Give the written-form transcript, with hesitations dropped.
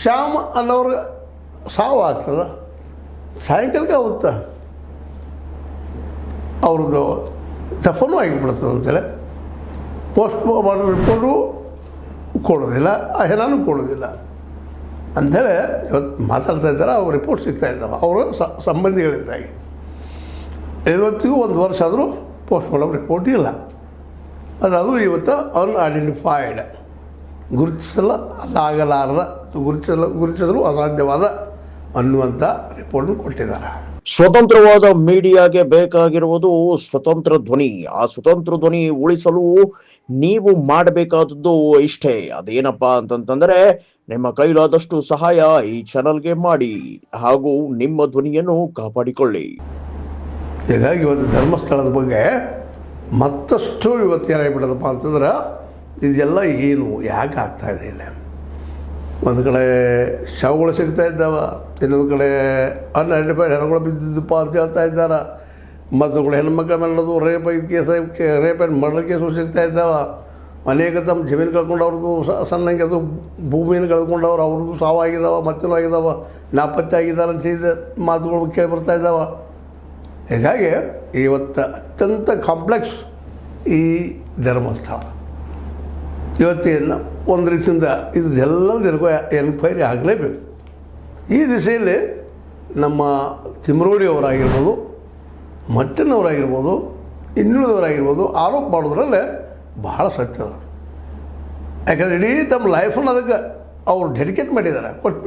ಶ್ಯಾಮ್ ಅನ್ನೋರು ಸಾವು ಆಗ್ತದೆ, ಸಾಯಂಕಾಲಕ್ಕೆ ಆಗುತ್ತೆ ಅವ್ರದ್ದು ದಫನೂ ಆಗಿಬಿಡ್ತದೆ ಅಂತೇಳಿ ಪೋಸ್ಟ್ ಮಾರ್ಟಮ್ ರಿಪೋರ್ಟು ಕೊಡೋದಿಲ್ಲ, ಹೆಣನೂ ಕೊಡೋದಿಲ್ಲ ಅಂಥೇಳಿ ಇವತ್ತು ಮಾತಾಡ್ತಾ ಇದ್ದಾರೆ. ಅವ್ರ ರಿಪೋರ್ಟ್ ಸಿಗ್ತಾ ಇದ್ದಾವೆ ಅವರ ಸಂಬಂಧಿಗಳಿಂದಾಗಿ. ಇವತ್ತಿಗೂ 1 ವರ್ಷ ಆದರೂ ಪೋಸ್ಟ್ ಮಾರ್ಟಮ್ ರಿಪೋರ್ಟ್ ಇಲ್ಲ. ಅದು ಇವತ್ತು ಅನ್ಐಡೆಂಟಿಫೈಡ್, ಗುರುತಿಸಲಾಗಲಾರದ, ಗುರುತಿಸಲು ಅಸಾಧ್ಯವಾದ ಅನ್ನುವಂಥ ರಿಪೋರ್ಟನ್ನು ಕೊಟ್ಟಿದ್ದಾರೆ. ಸ್ವತಂತ್ರವಾದ ಮೀಡಿಯಾಗೆ ಬೇಕಾಗಿರುವುದು ಸ್ವತಂತ್ರ ಧ್ವನಿ. ಆ ಸ್ವತಂತ್ರ ಧ್ವನಿ ಉಳಿಸಲು ನೀವು ಮಾಡಬೇಕಾದದ್ದು ಇಷ್ಟೇ. ಅದೇನಪ್ಪಾ ಅಂತಂತಂದ್ರೆ ನಿಮ್ಮ ಕೈಲಾದಷ್ಟು ಸಹಾಯ ಈ ಚಾನಲ್ಗೆ ಮಾಡಿ ಹಾಗೂ ನಿಮ್ಮ ಧ್ವನಿಯನ್ನು ಕಾಪಾಡಿಕೊಳ್ಳಿ. ಹೀಗಾಗಿ ಇವತ್ತು ಧರ್ಮಸ್ಥಳದ ಬಗ್ಗೆ ಮತ್ತಷ್ಟು ಇವತ್ತು ಏನಾಗ್ಬಿಟ್ಟದಪ್ಪ ಅಂತಂದ್ರೆ ಇದೆಲ್ಲ ಏನು ಯಾಕೆ ಆಗ್ತಾಯಿದೆ ಇಲ್ಲ. ಒಂದು ಕಡೆ ಶವಗಳು ಸಿಗ್ತಾ ಇದ್ದಾವೆ, ಇನ್ನೊಂದು ಕಡೆ ಅನ್ಐಡೆಂಟಿಫೈಡ್ ಹೆಣಗಳು ಬಿದ್ದಿದ್ದಪ್ಪ ಅಂತ ಹೇಳ್ತಾ ಇದ್ದಾರೆ. ಮತ್ತೊಂದು ಕಡೆ ಹೆಣ್ಮಕ್ಳ ಮೇಲದು ರೇಪ್ ಆ್ಯಂಡ್ ಮರ್ಡರ್ ಕೇಸು ಸಿಗ್ತಾ ಇದ್ದಾವೆ. ಅನೇಕ ತಮ್ಮ ಜಮೀನು ಕಳ್ಕೊಂಡವ್ರದ್ದು ಸಣ್ಣಂಗೆ ಅದು ಭೂಮಿಯನ್ನು ಕಳ್ಕೊಂಡವ್ರು ಅವ್ರದ್ದು ಸಾವಾಗಿದ್ದಾವೆ, ಮತ್ತೂ ಆಗಿದ್ದಾವೆ, ನಾಪತ್ತೆ ಆಗಿದ್ದಾರೆ ಅಂತ ಮಾತುಗಳು ಕೇಳಿ ಬರ್ತಾ ಇದ್ದಾವೆ. ಹೀಗಾಗಿ ಇವತ್ತು ಅತ್ಯಂತ ಕಾಂಪ್ಲೆಕ್ಸ್ ಈ ಧರ್ಮಸ್ಥಳ. ಇವತ್ತೇನು ಒಂದು ರೀತಿಯಿಂದ ಇದೆಲ್ಲದಕ್ಕೂ ಎನ್ಕ್ವೈರಿ ಆಗಲೇಬೇಕು. ಈ ದಿಸೆಯಲ್ಲಿ ನಮ್ಮ ತಿಮ್ರೋಡಿಯವರಾಗಿರ್ಬೋದು, ಮಟ್ಟನವರಾಗಿರ್ಬೋದು, ಇನ್ನುಳಿದವರಾಗಿರ್ಬೋದು ಆರೋಪ ಮಾಡೋದ್ರಲ್ಲೇ ಬಹಳ ಸತ್ಯದ. ಯಾಕಂದರೆ ಇಡೀ ತಮ್ಮ ಲೈಫನ್ನು ಅದಕ್ಕೆ ಅವ್ರು ಡೆಡಿಕೇಟ್ ಮಾಡಿದ್ದಾರೆ, ಕೊಟ್ಬಿಟ್ಟು